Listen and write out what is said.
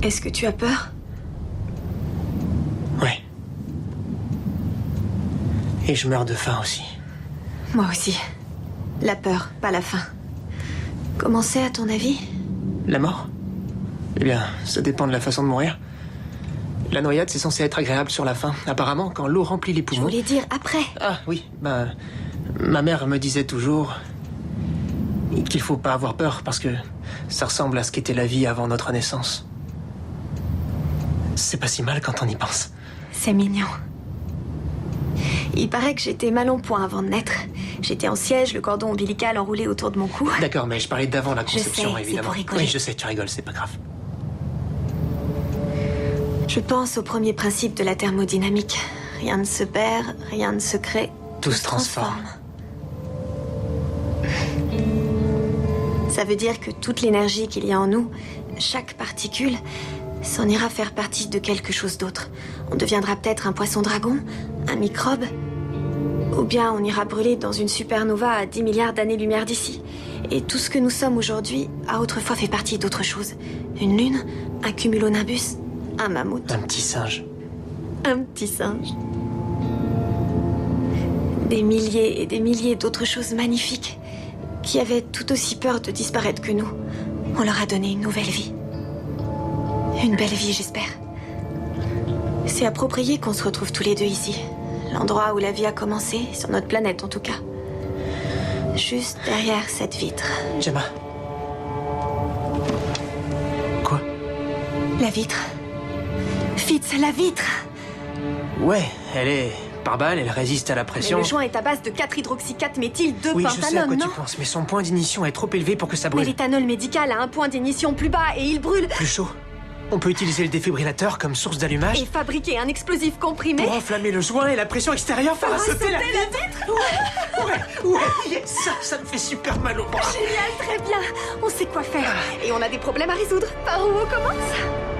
Est-ce que tu as peur? Ouais. Et je meurs de faim aussi. Moi aussi. La peur, pas la faim. Comment c'est, à ton avis? La mort? Eh bien, ça dépend de la façon de mourir. La noyade, c'est censé être agréable sur la fin. Apparemment, quand l'eau remplit les Je poumons... voulais dire après. Ah, oui, ma mère me disait toujours qu'il faut pas avoir peur parce que ça ressemble à ce qu'était la vie avant notre naissance. C'est pas si mal quand on y pense. C'est mignon. Il paraît que j'étais mal en point avant de naître. J'étais en siège, le cordon ombilical enroulé autour de mon cou. D'accord, mais je parlais d'avant la conception, sais, évidemment. c'est pour rigoler. Oui, je sais, tu rigoles, c'est pas grave. Je pense au premier principe de la thermodynamique. Rien ne se perd, rien ne se crée. Tout se transforme. Ça veut dire que toute l'énergie qu'il y a en nous, chaque particule, s'en ira faire partie de quelque chose d'autre. On deviendra peut-être un poisson-dragon, un microbe, ou bien on ira brûler dans une supernova à 10 milliards d'années-lumière d'ici. Et tout ce que nous sommes aujourd'hui a autrefois fait partie d'autre chose. Une lune, un cumulonimbus, un mammouth. Un petit singe. Un petit singe. Des milliers et des milliers d'autres choses magnifiques qui avaient tout aussi peur de disparaître que nous. On leur a donné une nouvelle vie. Une belle vie, j'espère. C'est approprié qu'on se retrouve tous les deux ici. L'endroit où la vie a commencé, sur notre planète en tout cas. Juste derrière cette vitre. Gemma. Quoi? La vitre. Fitz, la vitre! Ouais, elle est par balle, elle résiste à la Mais pression. le joint est à base de 4-hydroxy-4-méthyl, 2 Oui, je sais à quoi pentanone, tu non? penses, mais son point d'ignition est trop élevé pour que ça Mais brûle. l'éthanol médical a un point d'ignition plus bas et il brûle. Plus chaud. On peut utiliser le défibrillateur comme source d'allumage Et fabriquer un explosif comprimé. pour enflammer le joint et la pression extérieure fera sauter la vitre. Ouais, yes, ça me fait super mal au bras. Génial, très bien. On sait quoi faire. Et on a des problèmes à résoudre. Par où on commence?